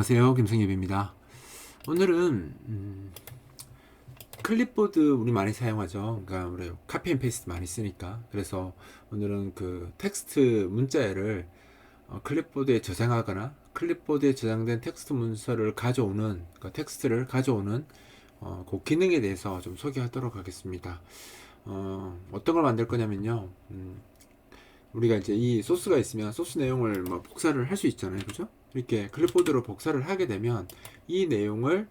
안녕하세요, 김승엽입니다. 오늘은 클립보드 우리 많이 사용하죠. 그러니까 우리 카피 앤 페이스트 많이 쓰니까. 그래서 오늘은 그 텍스트 문자를 클립보드에 저장하거나 클립보드에 저장된 텍스트 문서를 가져오는, 그러니까 텍스트를 가져오는 그 기능에 대해서 좀 소개하도록 하겠습니다. 어떤 걸 만들 거냐면요. 우리가 이제 이 소스가 있으면 소스 내용을 뭐 복사를 할 수 있잖아요, 그죠? 이렇게 클립보드로 복사를 하게 되면 이 내용을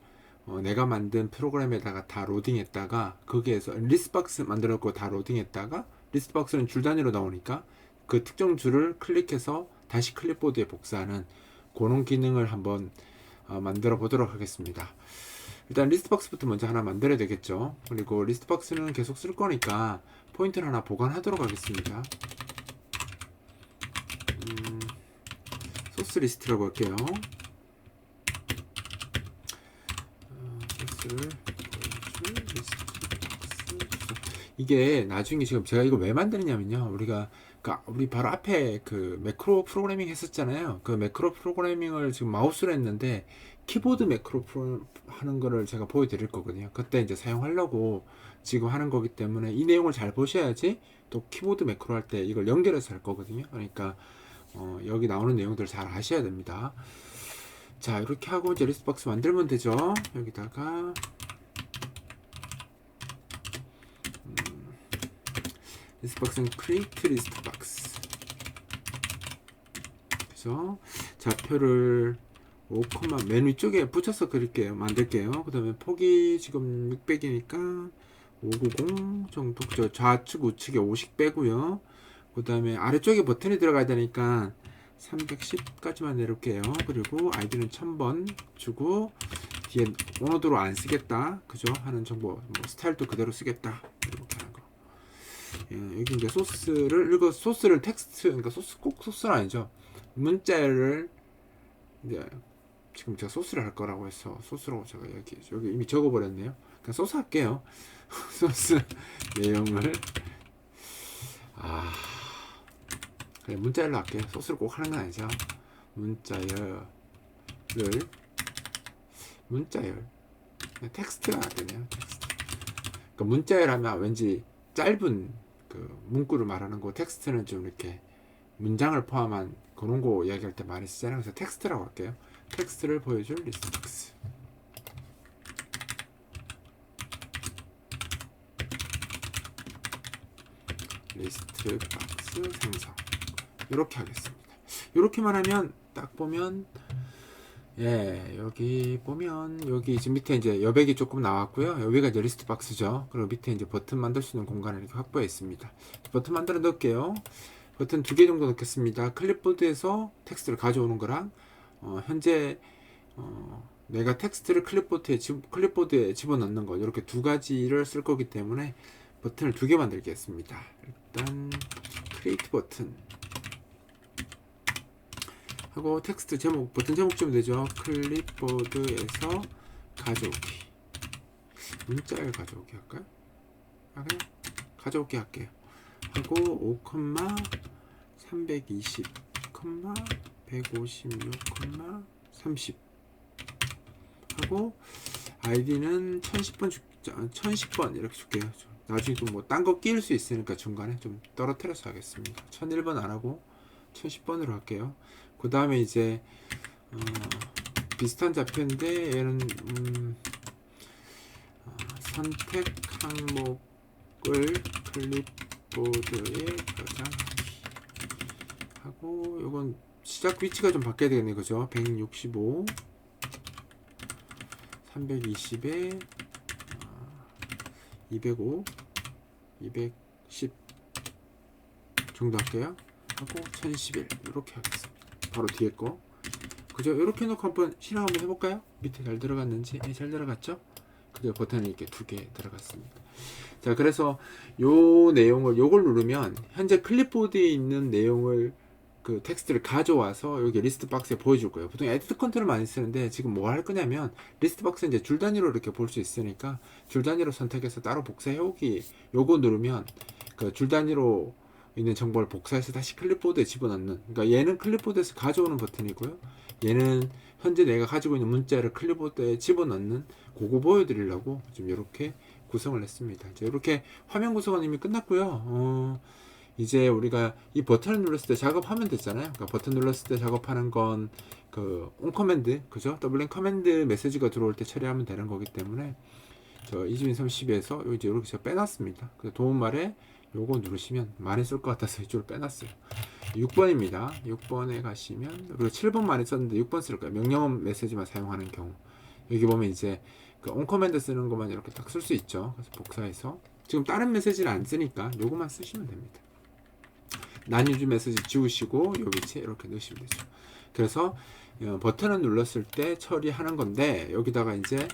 내가 만든 프로그램에다가 다 로딩했다가 거기에서 리스트박스 만들었고 다 로딩했다가 리스트박스는 줄 단위로 나오니까 그 특정 줄을 클릭해서 다시 클립보드에 복사하는 그런 기능을 한번 만들어 보도록 하겠습니다. 일단 리스트박스부터 먼저 하나 만들어야 되겠죠. 그리고 리스트박스는 계속 쓸 거니까 포인트를 하나 보관하도록 하겠습니다. 소스 리스트라고 할게요. 소스를 이게 나중에 지금 제가 이거 왜 만드느냐면요. 우리 바로 앞에 그 매크로 프로그래밍 했었잖아요. 그 매크로 프로그래밍을 지금 마우스로 했는데 키보드 매크로 하는 거를 제가 보여드릴 거거든요. 그때 이제 사용하려고 지금 하는 거기 때문에 이 내용을 잘 보셔야지 또 키보드 매크로 할 때 이걸 연결해서 할 거거든요. 그러니까 여기 나오는 내용들 잘 아셔야 됩니다. 자, 이렇게 하고 이제 리스트박스 만들면 되죠. 여기다가 리스트박스는 create 리스트박스. 그래서 좌표를 5, 맨 위쪽에 붙여서 그릴게요. 만들게요. 그 다음에 폭이 지금 600이니까 590 정도. 그죠? 좌측 우측에 50 빼고요. 그 다음에 아래쪽에 버튼이 들어가야 되니까 310까지만 내릴게요. 그리고 아이디는 1000번 주고 뒤에 원어도로 안 쓰겠다, 그죠? 하는 정보, 뭐 스타일도 그대로 쓰겠다, 이렇게 하는 거. 예, 여기 이제 소스를 텍스트, 그러니까 꼭 소스는 아니죠. 문자를 이제 지금 제가 소스를 할 거라고 해서 소스라고 제가 여기 이미 적어버렸네요. 그냥 소스 할게요. 소스 내용을 그래, 문자열로 할게요. 소스를 꼭 하는 건 아니죠. 문자열 텍스트가 되네요. 텍스트. 그러니까 문자열 하면 왠지 짧은 그 문구를 말하는 거, 텍스트는 좀 이렇게 문장을 포함한 그런 거 이야기할 때 많이 쓰잖아요. 그래서 텍스트라고 할게요. 텍스트를 보여줄 리스트박스. 리스트박스 생성. 이렇게 하겠습니다. 이렇게만 하면 딱 보면, 예, 여기 보면 여기 지금 밑에 이제 여백이 조금 나왔고요. 여기가 이제 리스트 박스죠. 그리고 밑에 이제 버튼 만들 수 있는 공간을 이렇게 확보해 있습니다. 버튼 만들어 넣을게요. 버튼 2개 정도 넣겠습니다. 클립보드에서 텍스트를 가져오는 거랑 현재 내가 텍스트를 클립보드에 집어넣는 거, 이렇게 두 가지를 쓸 거기 때문에 버튼을 2개 만들겠습니다. 일단 크리에이트 버튼 하고 텍스트 제목, 버튼 제목 좀 되죠. 클립보드에서 가져오기. 문자를 가져오기 할까요? 그냥 가져오기 할게요. 하고 5, 320, 156, 30 하고 아이디는 1010번 이렇게 줄게요. 나중에 좀 뭐 딴 거 끼울 수 있으니까 중간에 좀 떨어뜨려서 하겠습니다. 1001번 안 하고 1010번으로 할게요. 그 다음에 이제 비슷한 좌표인데 얘는 선택 항목을 클립보드에 저장하기 하고, 요건 시작 위치가 좀 바뀌어야 되겠네, 그죠? 165 320에 205 210 정도 할게요. 하고 1011 이렇게 하겠습니다. 바로 뒤에 거, 그죠? 이렇게 놓고 한번 실행 한번 해볼까요? 밑에 잘 들어갔는지. 잘 들어갔죠? 그리고 버튼이 이렇게 2개 들어갔습니다. 자, 그래서 요 내용을, 요걸 누르면 현재 클립보드에 있는 내용을, 그 텍스트를 가져와서 여기 리스트 박스에 보여줄 거예요. 보통 에디트 컨트롤 많이 쓰는데 지금 뭐 할 거냐면 리스트 박스 이제 줄 단위로 이렇게 볼 수 있으니까 줄 단위로 선택해서 따로 복사해 오기, 요거 누르면 그 줄 단위로 있는 정보를 복사해서 다시 클립보드에 집어넣는, 그러니까 얘는 클립보드에서 가져오는 버튼이고요, 얘는 현재 내가 가지고 있는 문자를 클립보드에 집어넣는, 그거 보여드리려고 지금 이렇게 구성을 했습니다. 이제 이렇게 화면 구성은 이미 끝났고요. 이제 우리가 이 버튼을 눌렀을 때 작업하면 됐잖아요. 그러니까 버튼 눌렀을 때 작업하는 건 그 온 커맨드, 그죠? 더블링 커맨드 메시지가 들어올 때 처리하면 되는 거기 때문에 저 이주인 32에서 이제 이렇게 제가 빼놨습니다. 그래서 도움말에 요거 누르시면 많이 쓸 것 같아서 이쪽으로 빼놨어요. 6번입니다. 6번에 가시면, 그리고 7번 많이 썼는데 6번 쓸 거예요. 명령 메시지만 사용하는 경우. 여기 보면 이제 그 온 커맨드 쓰는 것만 이렇게 딱 쓸 수 있죠. 그래서 복사해서 지금 다른 메시지를 안 쓰니까 요거만 쓰시면 됩니다. 난유주 메시지 지우시고 요 위치에 이렇게 넣으시면 되죠. 그래서 버튼을 눌렀을 때 처리하는 건데, 여기다가 이제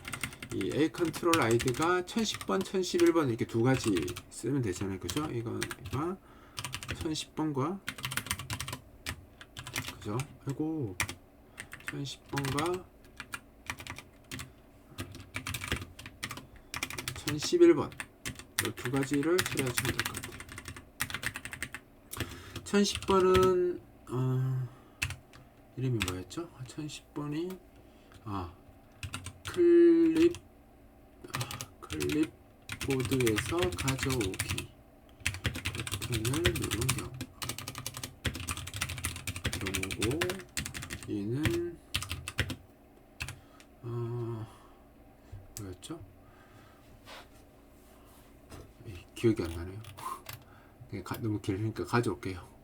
이 A 컨트롤 아이디가 1010번, 1011번 이렇게 두 가지 쓰면 되잖아요. 그죠? 이거 1010번과, 그죠? 아이고, 1010번과 1011번 이 두 가지를 처리하시면 될 것 같아요. 1010번은 이름이 뭐였죠? 1010번이 클립보드에서 가져오기 버튼을 누른 경우고, 얘는 뭐였죠? 기억이 안 나네요. 너무 길으니까 가져올게요.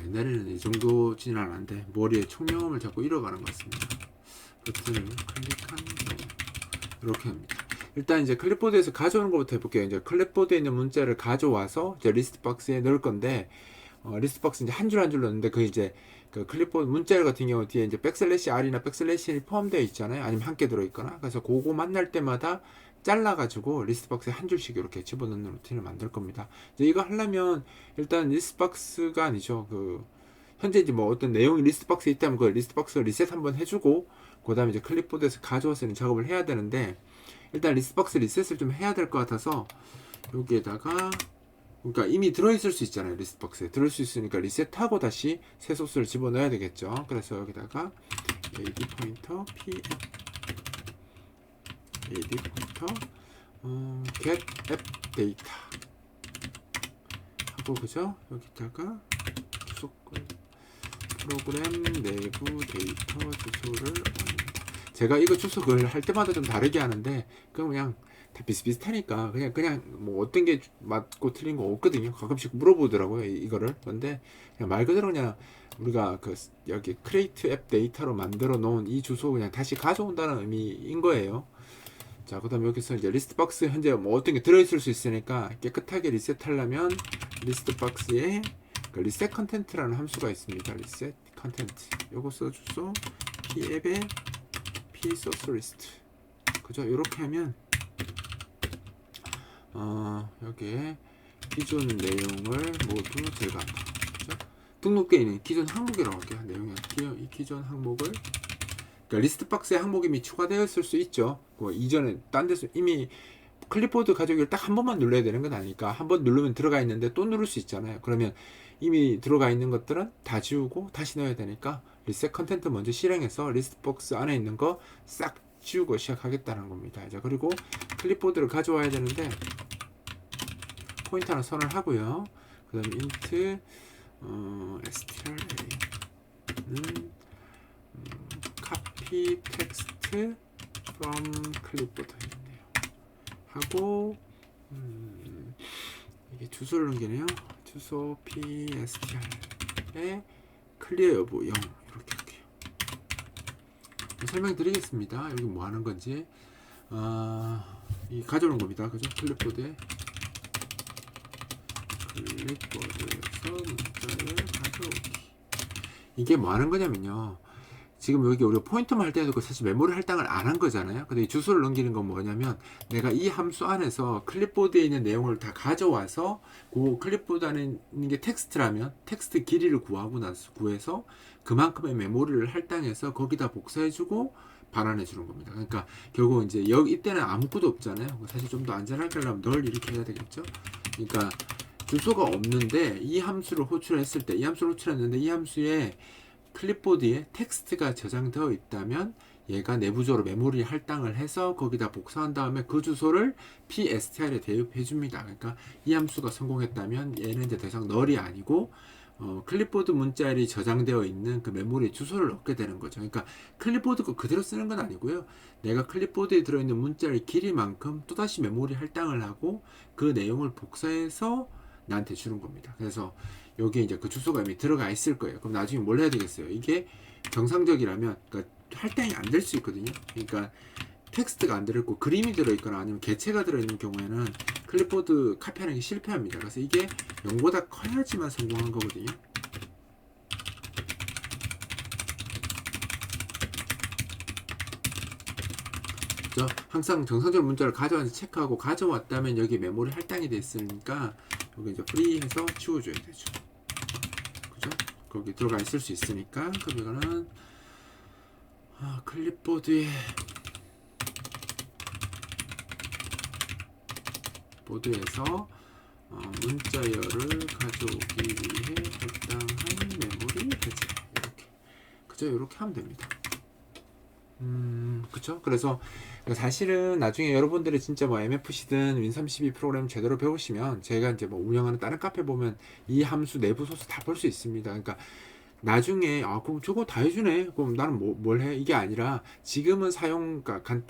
옛날에는 이 정도지는 않았는데 머리에 총명함을 자꾸 잃어가는 것 같습니다. 버튼을 클릭한 경우 이렇게 합니다. 일단 이제 클립보드에서 가져오는 것부터 해볼게요. 이제 클립보드에 있는 문자를 가져와서 이제 리스트 박스에 넣을 건데, 리스트 박스 이제 한 줄 한 줄 넣는데, 그 이제 그 클립보드 문자 같은 경우 뒤에 이제 백슬래시 R이나 백슬래시 L이 포함되어 있잖아요. 아니면 함께 들어있거나. 그래서 그거 만날 때마다 잘라가지고 리스트 박스에 한 줄씩 이렇게 집어넣는 루틴을 만들 겁니다. 이제 이거 하려면 일단 리스트 박스가 아니죠. 현재 이제 뭐 어떤 내용이 리스트 박스에 있다면 그 리스트 박스 리셋 한번 해주고, 그 다음에 이제 클립보드에서 가져와서 작업을 해야 되는데, 일단 리스트 박스 리셋을 좀 해야 될 것 같아서 여기에다가, 그러니까 이미 들어있을 수 있잖아요. 리스트 박스에 들어올 수 있으니까 리셋하고 다시 새 소스를 집어넣어야 되겠죠. 그래서 여기다가 AD 포인터 AD 포인터 get app data 하고, 그죠? 여기다가 프로그램 내부 데이터 주소를 얻는다. 제가 이거 주소를 할 때마다 좀 다르게 하는데, 그냥 다 비슷비슷하니까 그냥 뭐 어떤 게 맞고 틀린 거 없거든요. 가끔씩 물어보더라고요, 이거를. 근데 그냥 말 그대로 그냥 우리가 여기 create app 데이터로 만들어 놓은 이 주소 그냥 다시 가져온다는 의미인 거예요. 자, 그 다음에 여기서 이제 리스트 박스 현재 뭐 어떤 게 들어있을 수 있으니까 깨끗하게 리셋하려면 리스트 박스에 그 리셋 컨텐트라는 함수가 있습니다. 리셋 컨텐트 요거 써주소 p앱에 p소스 리스트, 그죠? 이렇게 하면 여기에 기존 내용을 모두 제거한다. 그죠? 등록되어 있는 기존 항목이라고 할게요. 내용이 이 기존 항목을, 그러니까 리스트 박스에 항목이 이미 추가되어 있을 수 있죠. 이전에 딴 데서 이미 클립보드 가져오기를 딱 한 번만 눌러야 되는 건 아니니까, 한 번 누르면 들어가 있는데 또 누를 수 있잖아요. 그러면 이미 들어가 있는 것들은 다 지우고 다시 넣어야 되니까 리셋 컨텐트 먼저 실행해서 리스트 박스 안에 있는 거 싹 지우고 시작하겠다는 겁니다. 자, 그리고 클립보드를 가져와야 되는데 포인트 하나 선을 하고요. 그 다음에 int stra는 copy text from clipboard 있네요. 하고 이게 주소를 넘기네요. 주소 pstr에 클리어 여부 0 이렇게 할게요. 설명드리겠습니다. 여기 뭐 하는 건지. 이 가져오는 겁니다. 그죠? 클립보드에서 문자를 가져오기. 이게 뭐 하는 거냐면요. 지금 여기 우리가 포인트만 할 때도 사실 메모리 할당을 안 한 거잖아요. 근데 이 주소를 넘기는 건 뭐냐면 내가 이 함수 안에서 클립보드에 있는 내용을 다 가져와서 그 클립보드 안에 있는 게 텍스트라면 텍스트 길이를 구해서 그만큼의 메모리를 할당해서 거기다 복사해주고 반환해 주는 겁니다. 그러니까 결국 이제 여기 이때는 아무것도 없잖아요. 사실 좀 더 안전하게 하려면 널 이렇게 해야 되겠죠. 그러니까 주소가 없는데 이 함수를 호출했을 때 이 함수를 호출했는데 이 함수에 클립보드에 텍스트가 저장되어 있다면 얘가 내부적으로 메모리 할당을 해서 거기다 복사한 다음에 그 주소를 PSTR에 대입해 줍니다. 그러니까 이 함수가 성공했다면 얘는 이제 더 이상 널이 아니고 클립보드 문자열이 저장되어 있는 그 메모리 주소를 얻게 되는 거죠. 그러니까 클립보드 거 그대로 쓰는 건 아니고요. 내가 클립보드에 들어있는 문자열 길이만큼 또다시 메모리 할당을 하고 그 내용을 복사해서 나한테 주는 겁니다. 그래서 여기에 이제 그 주소가 이미 들어가 있을 거예요. 그럼 나중에 뭘 해야 되겠어요? 이게 정상적이라면, 그러니까 할당이 안 될 수 있거든요. 그러니까 텍스트가 안 들어있고 그림이 들어있거나 아니면 개체가 들어있는 경우에는 클립보드 카피하는 게 실패합니다. 그래서 이게 0보다 커야지만 성공한 거거든요. 그죠? 항상 정상적으로 문자를 가져왔는지 체크하고 가져왔다면 여기 메모리 할당이 됐으니까 여기 이제 프리해서 치워줘야 되죠. 그죠? 거기 들어가 있을 수 있으니까. 그럼 이거는 클립보드에 보드에서 문자열을 가져오기 위해 적당한 메모리 배제. 이렇게. 그죠? 이렇게 하면 됩니다. 그쵸? 그래서 사실은 나중에 여러분들이 진짜 뭐 MFC든 윈32 프로그램 제대로 배우시면 제가 이제 뭐 운영하는 다른 카페 보면 이 함수 내부 소스 다 볼 수 있습니다. 그러니까 나중에 그럼 저거 다 해주네. 그럼 나는 뭘 해? 이게 아니라 지금은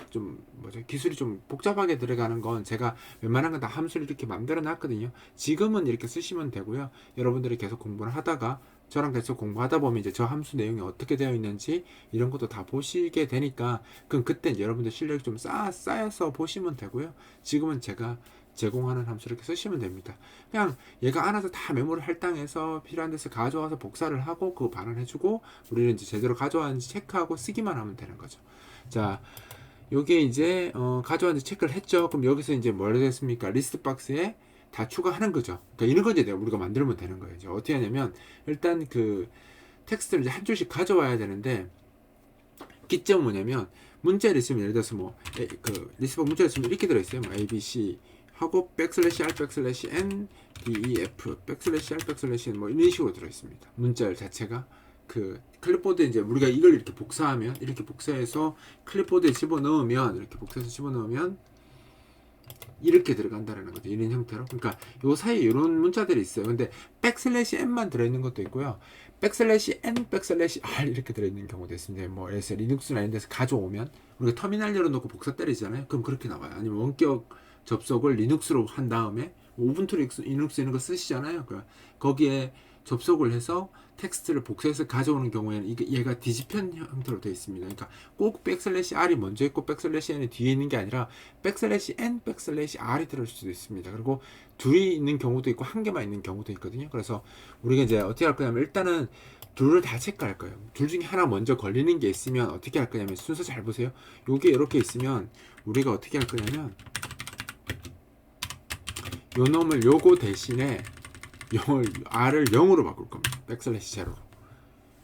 좀 뭐죠? 기술이 좀 복잡하게 들어가는 건 제가 웬만한 건 다 함수를 이렇게 만들어 놨거든요. 지금은 이렇게 쓰시면 되고요. 여러분들이 계속 공부를 하다가 저랑 계속 공부하다 보면 이제 저 함수 내용이 어떻게 되어 있는지 이런 것도 다 보시게 되니까 그럼 그때 이제 여러분들 실력이 좀 쌓여서 보시면 되고요. 지금은 제가 제공하는 함수 이렇게 쓰시면 됩니다. 그냥 얘가 알아서 다 메모를 할당해서 필요한 데서 가져와서 복사를 하고 그거 반환해주고 우리는 이제 제대로 가져왔는지 체크하고 쓰기만 하면 되는 거죠. 자, 요게 이제 가져왔는지 체크를 했죠. 그럼 여기서 이제 뭘 됐습니까? 리스트 박스에 다 추가하는 거죠. 그러니까 이런 건 이제 우리가 만들면 되는 거예요. 이제 어떻게 하냐면 일단 그 텍스트를 이제 한 줄씩 가져와야 되는데 기점은 뭐냐면 문자를 있으면 예를 들어서 그 리스트박 문자를 있으면 이렇게 들어있어요. 뭐 A, B, C 하고 백슬래시 R 백슬래시 N D E F 백슬래시 R 백슬래시 N 뭐 이런 식으로 들어있습니다. 문자열 자체가 그 클립보드에 이제 우리가 이걸 이렇게 복사하면 이렇게 복사해서 클립보드에 집어넣으면 이렇게 복사해서 집어넣으면 이렇게 들어간다라는 거죠. 이런 형태로. 그러니까 요 사이에 이런 문자들이 있어요. 근데 백슬래시 N만 들어있는 것도 있고요. 백슬래시 N 백슬래시 R 이렇게 들어있는 경우도 있습니다. 뭐 예를 들어서 리눅스나 이런 데서 가져오면 우리가 터미널 열어놓고 복사 때리잖아요. 그럼 그렇게 나와요. 아니면 원격 접속을 리눅스로 한 다음에 우분투 리눅스 이런 거 쓰시잖아요. 그러니까 거기에 접속을 해서 텍스트를 복사해서 가져오는 경우에는 얘가 디지편 형태로 되어 있습니다. 그러니까 꼭 백슬래시 R이 먼저 있고 백슬래시 N이 뒤에 있는 게 아니라 백슬래시 N 백슬래시 R이 들어올 수도 있습니다. 그리고 둘이 있는 경우도 있고 한 개만 있는 경우도 있거든요. 그래서 우리가 이제 어떻게 할 거냐면 일단은 둘을 다 체크할 거예요. 둘 중에 하나 먼저 걸리는 게 있으면 어떻게 할 거냐면 순서 잘 보세요. 요게 이렇게 있으면 우리가 어떻게 할 거냐면 요 놈을 요거 대신에 R을 0으로 바꿀 겁니다. 백슬래시 제로로.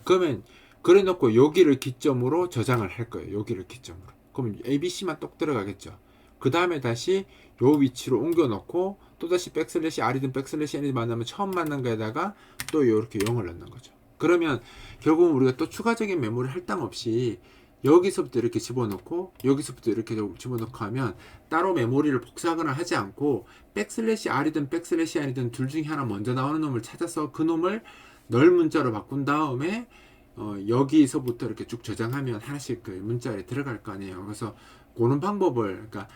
그러면 그래 놓고 여기를 기점으로 저장을 할 거예요. 여기를 기점으로. 그럼 ABC만 똑 들어가겠죠. 그 다음에 다시 요 위치로 옮겨 놓고 또다시 백슬래시 R이든 백슬래시 N이든 만나면 처음 만난 거에다가 또 이렇게 0을 넣는 거죠. 그러면 결국은 우리가 또 추가적인 메모리 할당 없이 여기서부터 이렇게 집어넣고 여기서부터 이렇게 집어넣고 하면 따로 메모리를 복사하거나 하지 않고 백슬래시 R이든 백슬래시 N이든 둘 중에 하나 먼저 나오는 놈을 찾아서 그 놈을 널 문자로 바꾼 다음에 여기서부터 이렇게 쭉 저장하면 하나씩 그 문자에 들어갈 거 아니에요. 그래서 그런 방법을 그러니까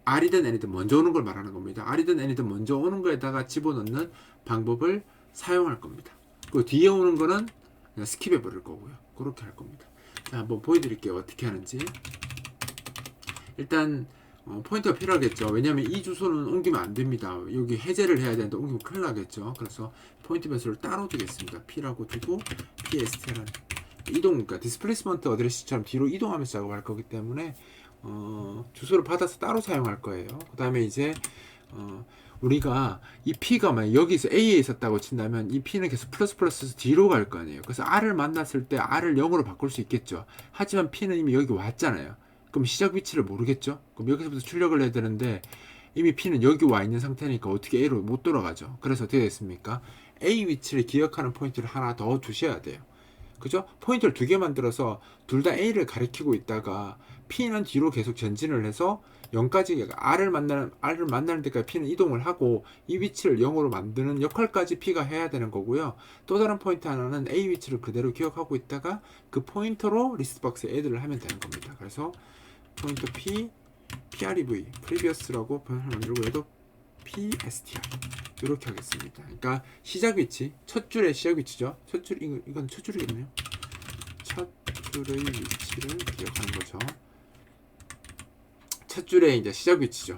R이든 N이든 먼저 오는 걸 말하는 겁니다. R이든 N이든 먼저 오는 거에다가 집어넣는 방법을 사용할 겁니다. 그 뒤에 오는 거는 그냥 스킵해 버릴 거고요. 그렇게 할 겁니다. 자, 한번 보여드릴게요. 어떻게 하는지. 일단 포인트가 필요하겠죠. 왜냐하면 이 주소는 옮기면 안 됩니다. 여기 해제를 해야 되는데 옮기면 큰일 나겠죠. 그래서 포인트 변수를 따로 두겠습니다. P라고 두고 PST라는 이동, 그러니까 디스플레이스먼트 어드레스처럼 뒤로 이동하면서 작업할 거기 때문에 주소를 받아서 따로 사용할 거예요. 그 다음에 이제 우리가 이 P가 만약 여기서 A에 있었다고 친다면 이 P는 계속 플러스 플러스에서 뒤로 갈 거 아니에요. 그래서 R을 만났을 때 R을 0으로 바꿀 수 있겠죠. 하지만 P는 이미 여기 왔잖아요. 그럼 시작 위치를 모르겠죠. 그럼 여기서부터 출력을 해야 되는데 이미 P는 여기 와 있는 상태니까 어떻게 A로 못 돌아가죠. 그래서 어떻게 됐습니까? A 위치를 기억하는 포인트를 하나 더 두셔야 돼요. 그죠? 포인트를 두 개 만들어서 둘 다 A를 가리키고 있다가 P는 뒤로 계속 전진을 해서 0까지 R을 만나는 데까지 P는 이동을 하고 이 위치를 0으로 만드는 역할까지 P가 해야 되는 거고요. 또 다른 포인트 하나는 A 위치를 그대로 기억하고 있다가 그 포인터로 리스트박스에 애드를 하면 되는 겁니다. 그래서 포인터 P, PREV, previous라고 만들고 얘도 PSTR 이렇게 하겠습니다. 그러니까 시작 위치, 첫 줄의 시작 위치죠. 첫 줄, 이건 첫 줄이겠네요. 첫 줄의 위치를 기억하는 거죠. 첫 줄의 이제 시작 위치죠.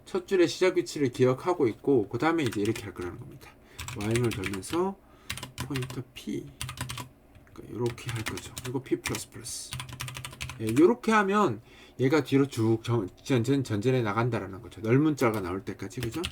첫 줄의 시작 위치를 기억하고 있고, 그 다음에 이제 이렇게 할 거라는 겁니다. Y를 돌면서 포인터 P, 이렇게 할 거죠. 그리고 P++. 이렇게 하면 얘가 뒤로 쭉 전전해 나간다라는 거죠. 넓은 자가 나올 때까지, 그죠?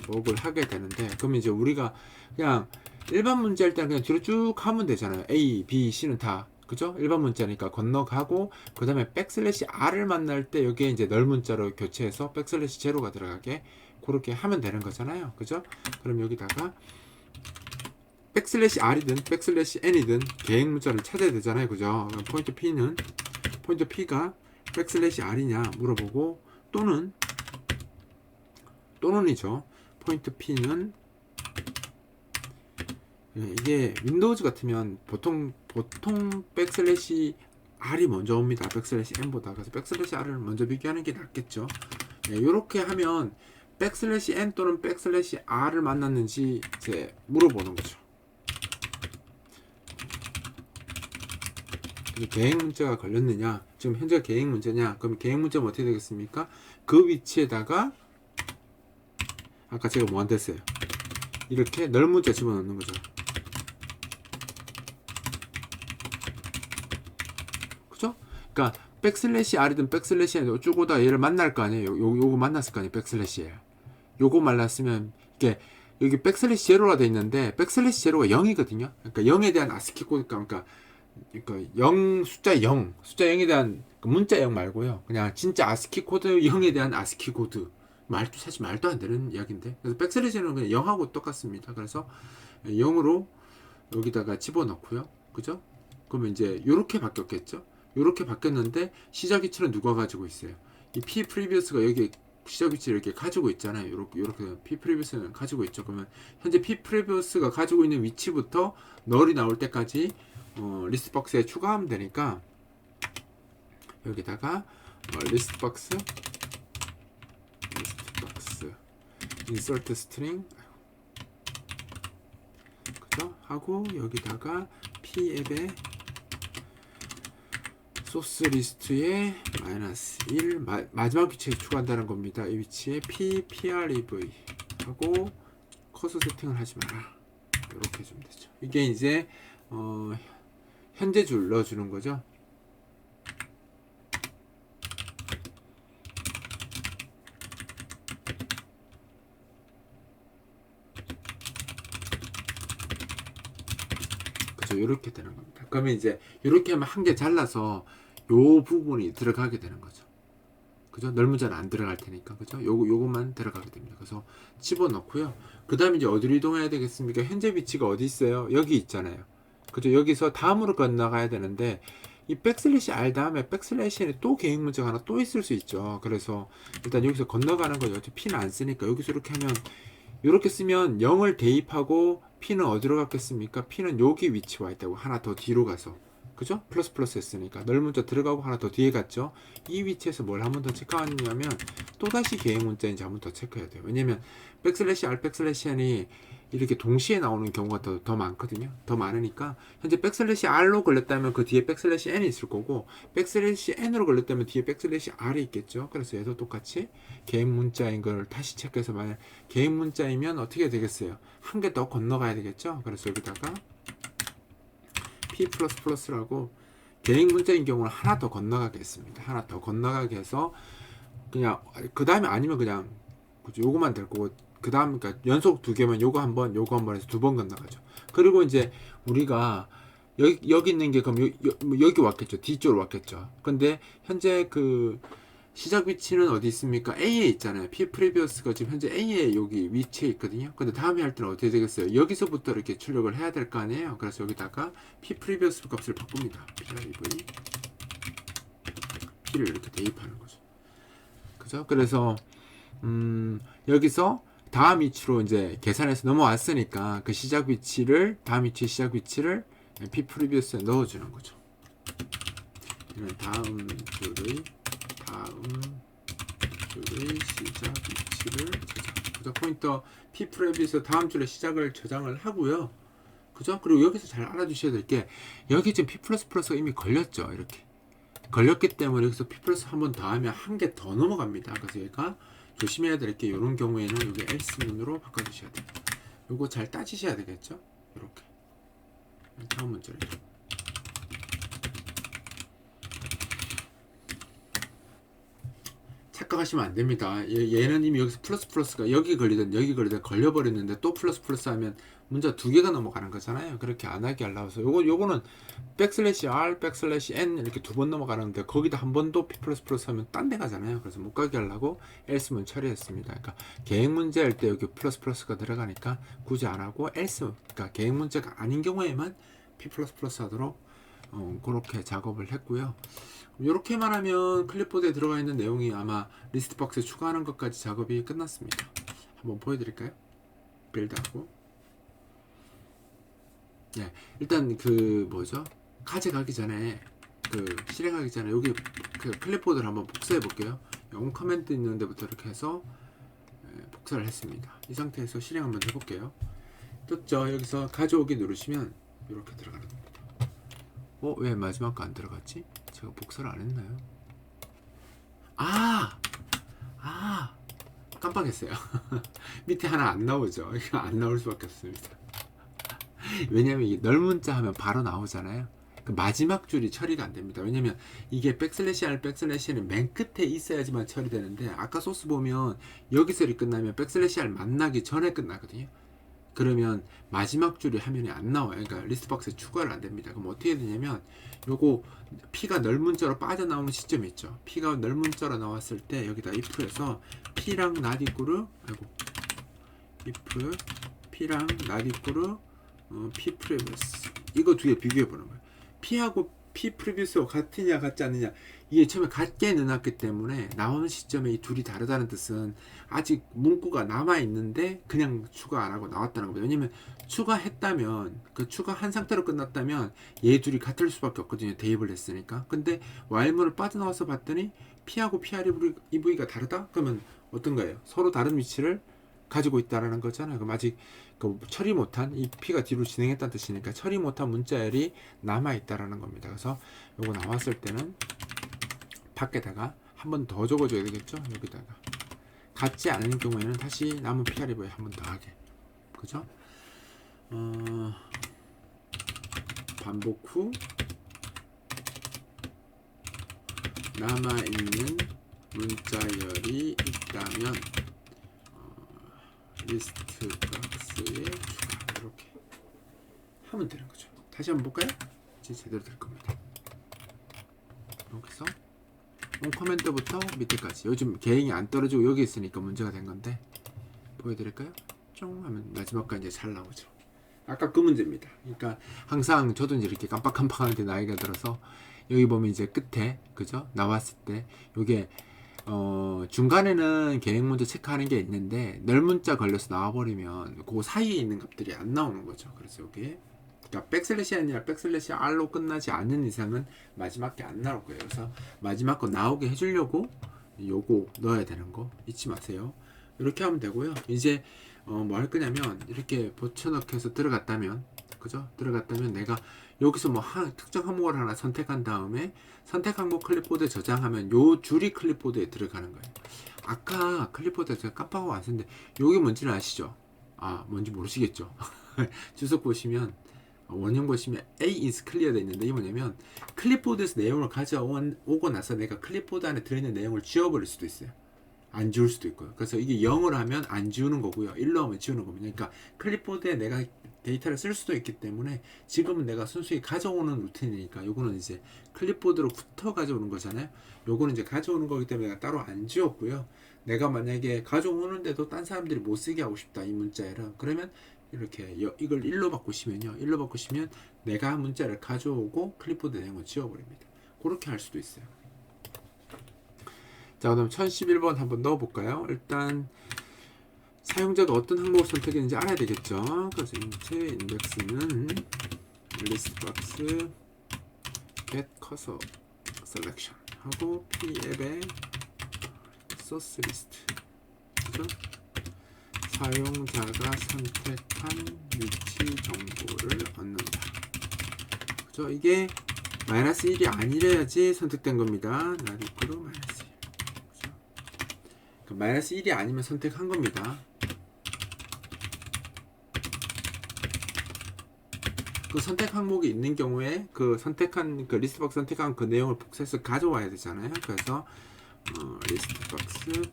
목을 하게 되는데, 그럼 이제 우리가 그냥 일반 문제일 때는 그냥 뒤로 쭉 하면 되잖아요. A, B, C는 다, 그죠? 일반 문자니까 건너가고, 그 다음에 백슬래시 R을 만날 때 여기에 이제 넓은 자로 교체해서 백슬래시 제로가 들어가게 그렇게 하면 되는 거잖아요. 그죠? 그럼 여기다가 백슬래시 R이든 백슬래시 N이든 계획 문자를 찾아야 되잖아요. 그죠? 포인트 P가 백슬래시 R이냐 물어보고, 또는이죠. 포인트 P는 이게 윈도우즈 같으면 보통 백슬래시 R이 먼저 옵니다. 백슬래시 N보다. 그래서 백슬래시 R을 먼저 비교하는 게 낫겠죠. 이렇게 하면 백슬래시 N 또는 백슬래시 R을 만났는지 이제 물어보는 거죠. 계획 문제가 걸렸느냐, 지금 현재 계획 문제냐, 그럼 계획 문제는 어떻게 되겠습니까? 그 위치에다가 아까 제가 뭐 안 됐어요? 이렇게 넓은 문자 집어넣는 거죠. 그죠? 그러니까 백슬래시 R이든 백슬래시 N 쭉 오다 얘를 만날 거 아니에요. 요거 만났을 거 아니에요. 백슬래시 L. 요거 만났으면 이게 여기 백슬래시 제로가 돼 있는데 백슬래시 제로가 0이거든요. 그러니까 0에 대한 아스키 코드, 그러니까 0 숫자 0에 대한 문자 0 말고요. 그냥 진짜 아스키 코드 0에 대한 아스키 코드. 사실 말도 안 되는 이야기인데. 그래서 백슬래시는 그냥 0하고 똑같습니다. 그래서 0으로 여기다가 집어넣고요. 그죠? 그러면 이제 요렇게 바뀌었겠죠? 요렇게 바뀌었는데 시작 위치는 누가 가지고 있어요? 이 P previous가 여기 시작 위치를 이렇게 가지고 있잖아요. 요렇게 P previous는 가지고 있죠. 그러면 현재 P previous가 가지고 있는 위치부터 널이 나올 때까지 리스트 박스에 추가하면 되니까 여기다가 리스트 박스 insert string 그죠? 하고 여기다가 p앱에 소스 리스트에 -1 마지막 위치에 추가한다는 겁니다. 이 위치에 prev 하고 커서 세팅을 하지 마라. 이렇게 해주면 되죠. 이게 이제 현재 줄 넣어주는 거죠. 그죠? 이렇게 되는 겁니다. 그러면 이제 이렇게 하면 한 개 잘라서 요 부분이 들어가게 되는 거죠. 그죠? 넓은 자는 안 들어갈 테니까. 그죠? 요것만 들어가게 됩니다. 그래서 집어넣고요. 그 다음에 이제 어디로 이동해야 되겠습니까? 현재 위치가 어디 있어요? 여기 있잖아요. 그죠? 여기서 다음으로 건너가야 되는데, 이 백슬래시 R 다음에 백슬래시에 또 계획 문제가 하나 또 있을 수 있죠. 그래서 일단 여기서 건너가는 거죠. P는 안 쓰니까 여기서 이렇게 하면, 이렇게 쓰면 0을 대입하고 P는 어디로 갔겠습니까? P는 여기 위치 와 있다고. 하나 더 뒤로 가서. 그죠? 플러스 플러스 했으니까 널 문자 들어가고 하나 더 뒤에 갔죠. 이 위치에서 뭘 한 번 더 체크하냐면 또다시 계획 문자인지 한 번 더 체크해야 돼요. 왜냐면 백슬래시 r 백슬래시 n이 이렇게 동시에 나오는 경우가 더 많거든요. 더 많으니까 현재 백슬래시 r로 걸렸다면 그 뒤에 백슬래시 n이 있을 거고, 백슬래시 n으로 걸렸다면 뒤에 백슬래시 r이 있겠죠. 그래서 얘도 똑같이 계획 문자인 걸 다시 체크해서, 만약 계획 문자이면 어떻게 되겠어요? 한 개 더 건너가야 되겠죠. 그래서 여기다가 P++라고 계획 문자인 경우는 하나 더 건너가겠습니다. 하나 더 건너가게 해서 그냥 그 다음에, 아니면 그냥 요거만 될 거고, 그 다음 그러니까 연속 두 개면 요거 한 번, 요거 한 번 해서 두 번 건너가죠. 그리고 이제 우리가 여기 있는 게 그럼 여기 왔겠죠. D쪽으로 왔겠죠. 근데 현재 그 시작 위치는 어디 있습니까? A에 있잖아요. P 프리비어스가 지금 현재 A에 여기 위치에 있거든요. 근데 다음에 할 때는 어떻게 되겠어요? 여기서부터 이렇게 출력을 해야 될 거 아니에요. 그래서 여기다가 P 프리비어스 값을 바꿉니다. PRV P를 이렇게 대입하는 거죠. 그죠? 그래서 여기서 다음 위치로 이제 계산해서 넘어왔으니까 그 시작 위치를, 다음 위치 시작 위치를 P 프리비어스에 넣어주는 거죠. 다음 줄의 시작 위치를 저장. 그죠? 포인터 P 프리비어스 다음 줄의 시작을 저장을 하고요. 그죠? 그리고 여기서 잘 알아두셔야 될 게, 여기 지금 P++가 이미 걸렸죠. 이렇게 걸렸기 때문에 여기서 P+ 한 번 더 하면 한 개 더 넘어갑니다. 그래서 얘가 조심해야 될 게, 이런 경우에는 여기 else 문으로 바꿔주셔야 돼요. 요거 잘 따지셔야 되겠죠? 이렇게 다음 문제를 착각하시면 안 됩니다. 얘는 이미 여기서 플러스가 여기 걸리든 여기 걸리든 걸려버렸는데 또 플러스 하면 문자 두 개가 넘어가는 거잖아요. 그렇게 안 하게 하려고. 요거는 백슬래시 r 백슬래시 n 이렇게 두 번 넘어가는데, 거기다 한 번 더 p 하면 딴 데 가잖아요. 그래서 못 가게 하려고 else 문 처리했습니다. 그러니까 계획 문제 할 때 여기 플러스가 들어가니까 굳이 안 하고 else, 그러니까 계획 문제가 아닌 경우에만 p 하도록 그렇게 작업을 했고요. 이렇게만 하면 클립보드에 들어가 있는 내용이 아마 리스트 박스에 추가하는 것까지 작업이 끝났습니다. 한번 보여드릴까요? 빌드하고, 네, 일단 그 뭐죠? 가져가기 전에, 그 실행하기 전에 여기 그 클립보드를 한번 복사해 볼게요. 영어 커맨드 있는 데부터 이렇게 해서 복사를 했습니다. 이 상태에서 실행 한번 해볼게요. 떴죠? 여기서 가져오기 누르시면 이렇게 들어가는 겁니다. 왜 마지막 거 안 들어갔지? 제가 복사를 안 했나요? 깜빡했어요. 밑에 하나 안 나오죠? 이거 안 나올 수밖에 없습니다. 왜냐면 이 널문자 하면 바로 나오잖아요. 그 마지막 줄이 처리가 안 됩니다. 왜냐면 이게 백슬래시 r 백슬래시는 맨 끝에 있어야지만 처리되는데, 아까 소스 보면 여기서 끝나면 백슬래시 r 만나기 전에 끝나거든요. 그러면 마지막 줄이 화면에 안 나와요. 그러니까 리스트 박스에 추가를 안 됩니다. 그럼 어떻게 되냐면, 요거 P가 널문자로 빠져나오는 시점이 있죠. P가 널문자로 나왔을 때 여기다 if에서 P랑 not equal, if P랑 not equal P previous, 이거 두 개 비교해 보는 거예요. P하고 P previous가 같으냐 같지 않느냐, 이게 처음에 같게 넣어놨기 때문에 나오는 시점에 이 둘이 다르다는 뜻은 아직 문구가 남아있는데 그냥 추가 안 하고 나왔다는 겁니다. 왜냐면 추가했다면, 그 추가한 상태로 끝났다면 얘 둘이 같을 수밖에 없거든요. 대입을 했으니까. 근데 while문을 빠져나와서 봤더니 P하고 PREV가 다르다? 그러면 어떤 거예요? 서로 다른 위치를 가지고 있다라는 거잖아요. 그럼 아직 그 처리 못한, 이 P가 뒤로 진행했다는 뜻이니까 처리 못한 문자열이 남아있다라는 겁니다. 그래서 요거 나왔을 때는 밖에다가 한 번 더 적어줘야 되겠죠. 여기다가 같지 않은 경우에는 다시 남은 PREV에 한 번 더 하게. 그죠? 반복 후 남아있는 문자열이 있다면 리스트 박스에 추가, 이렇게 하면 되는 거죠. 다시 한번 볼까요? 이제 제대로 될 겁니다. 여기서 커맨드부터 밑에까지, 요즘 계획이 안 떨어지고 여기 있으니까 문제가 된 건데, 보여드릴까요? 쫑 하면 마지막까지 이제 잘 나오죠. 아까 그 문제입니다. 그러니까 항상 저도 이제 이렇게 깜빡깜빡하는데 나이가 들어서, 여기 보면 이제 끝에, 그죠? 나왔을 때 요게 중간에는 계획 문제 체크하는 게 있는데, 널 문자 걸려서 나와버리면 그 사이에 있는 값들이 안 나오는 거죠. 그래서 여기에 그러니까 백슬래시 아니라 백슬래시 R로 끝나지 않는 이상은 마지막 게 안 나올 거예요. 그래서 마지막 거 나오게 해주려고 요거 넣어야 되는 거 잊지 마세요. 이렇게 하면 되고요. 이제 뭐 할 거냐면 이렇게 붙여넣기해서 들어갔다면, 그죠? 들어갔다면 내가 여기서 뭐 특정 항목을 하나 선택한 다음에 선택 항목 클립보드에 저장하면 요 줄이 클립보드에 들어가는 거예요. 아까 클립보드 제가 깜빡하고 왔는데 여기 뭔지는 아시죠? 아, 뭔지 모르시겠죠? 주석 보시면 원형 보시면 A is clear 돼 있는데, 이 뭐냐면 클립보드에서 내용을 가져오고 나서 내가 클립보드 안에 들어있는 내용을 지워버릴 수도 있어요. 안 지울 수도 있고요. 그래서 이게 0을 하면 안 지우는 거고요. 1로 하면 지우는 겁니다. 그러니까 클립보드에 내가 데이터를 쓸 수도 있기 때문에 지금은 내가 순수히 가져오는 루틴이니까 요거는 이제 클립보드로부터 가져오는 거잖아요. 요거는 이제 가져오는 거기 때문에 내가 따로 안 지웠고요. 내가 만약에 가져오는데도 딴 사람들이 못 쓰게 하고 싶다, 이 문자를, 그러면 이렇게 이걸 1로 바꾸시면요. 1로 바꾸시면 내가 문자를 가져오고 클립보드 내용을 지워버립니다. 그렇게 할 수도 있어요. 자, 그럼 1011번 한번 넣어볼까요? 일단 사용자가 어떤 항목을 선택했는지 알아야 되겠죠. 그래서 인덱스는 리스트박스 get cursor selection 하고 p앱에 source list, 그죠? 사용자가 선택한 위치 정보를 얻는다, 그죠? 이게 -1이 아니래야지 선택된 겁니다. not equal -1. -1이 아니면 선택한 겁니다. 그 선택 항목이 있는 경우에 그 선택한 그 리스트박스 선택한 그 내용을 복사해서 가져와야 되잖아요. 그래서 리스트박스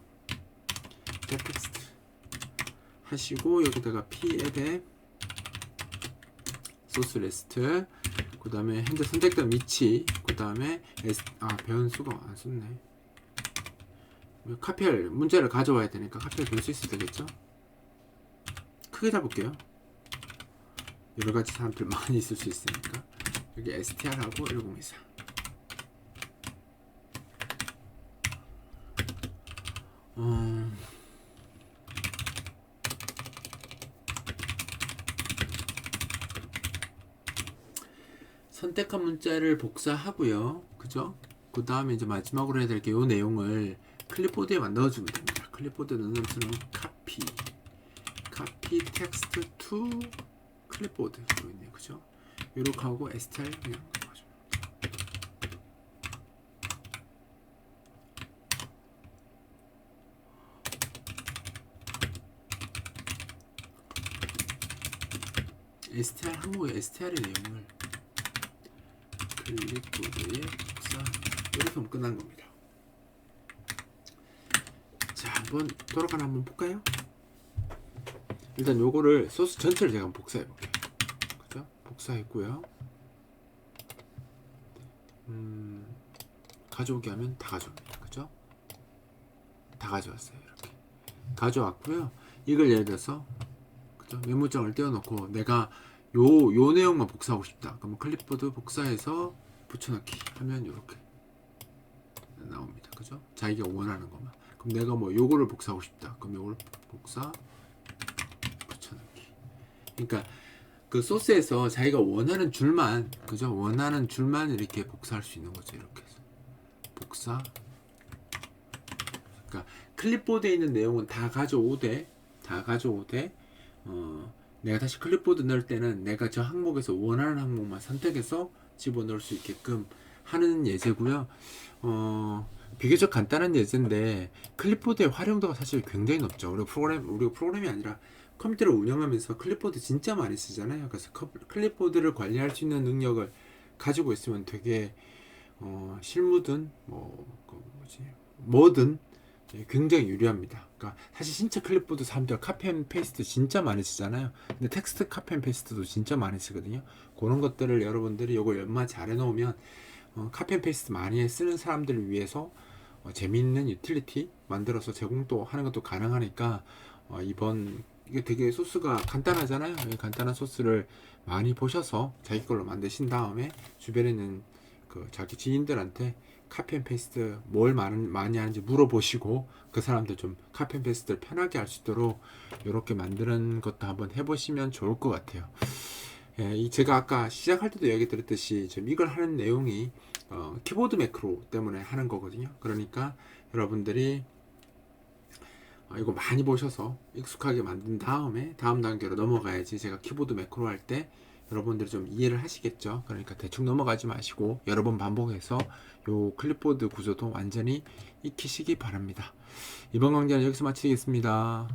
텍스트 하시고 여기다가 p앱에 소스 리스트, 그 다음에 현재 선택된 위치, 그 다음에 변수가 안 썼네. 카피할 문제를 가져와야 되니까 카피할 변수 있어야 되겠죠. 크게 잡을게요. 여러가지 사람들 많이 있을 수 있으니까. 여기 str하고 1024. 선택한 문자를 복사하고요, 그죠? 그 다음에 이제 마지막으로 해야 될 게 이 내용을 클립보드에 넣어주면 됩니다. 클립보드에 넣는 수는 copy text to 클립보드 있네요, 그죠? 이렇게 하고 str 그냥 넣어줘. str 항목의 str의 내용을 클립보드에 복사, 이렇게 하면 끝난 겁니다. 자, 한번 돌아가나 한번 볼까요? 일단 요거를 소스 전체를 제가 한번 복사해 볼게요. 그죠? 복사했고요. 가져오게 하면 다 가져옵니다. 그죠? 다 가져왔어요. 이렇게 가져왔고요. 이걸 예를 들어서, 그죠? 메모장을 떼어놓고 내가 요 내용만 복사하고 싶다. 그러면 클립보드 복사해서 붙여넣기 하면 이렇게 나옵니다. 그죠? 자기가 원하는 것만. 그럼 내가 뭐 요거를 복사하고 싶다. 그럼 요걸 복사 붙여넣기. 그러니까 그 소스에서 자기가 원하는 줄만, 그죠? 원하는 줄만 이렇게 복사할 수 있는 거죠. 이렇게 해서 복사. 그러니까 클립보드에 있는 내용은 다 가져오되 내가 다시 클립보드 넣을 때는 내가 저 항목에서 원하는 항목만 선택해서 집어넣을 수 있게끔 하는 예제고요. 비교적 간단한 예제인데 클립보드의 활용도가 사실 굉장히 높죠. 우리가 프로그램이 아니라 컴퓨터를 운영하면서 클립보드 진짜 많이 쓰잖아요. 그래서 클립보드를 관리할 수 있는 능력을 가지고 있으면 되게 실무든 뭐든 굉장히 유리합니다. 그러니까 사실 진짜 클립보드 사람들 카피 앤 페이스트 진짜 많이 쓰잖아요. 근데 텍스트 카피 앤 페이스트도 진짜 많이 쓰거든요. 그런 것들을 여러분들이 이걸 연마 잘 해놓으면 카피 앤 페이스트 많이 쓰는 사람들을 위해서 재미있는 유틸리티 만들어서 제공도 하는 것도 가능하니까 이게 되게 소스가 간단하잖아요. 간단한 소스를 많이 보셔서 자기 걸로 만드신 다음에 주변에 있는 그 자기 지인들한테 카피 앤 페이스트 뭘 많이 하는지 물어보시고 그 사람들 좀 카피 앤 페이스트를 편하게 할 수 있도록 이렇게 만드는 것도 한번 해보시면 좋을 것 같아요. 예, 이 제가 아까 시작할 때도 얘기 드렸듯이 지금 이걸 하는 내용이 키보드 매크로 때문에 하는 거거든요. 그러니까 여러분들이 이거 많이 보셔서 익숙하게 만든 다음에 다음 단계로 넘어가야지 제가 키보드 매크로 할 때 여러분들이 좀 이해를 하시겠죠. 그러니까 대충 넘어가지 마시고 여러 번 반복해서 요 클립보드 구조도 완전히 익히시기 바랍니다. 이번 강좌는 여기서 마치겠습니다.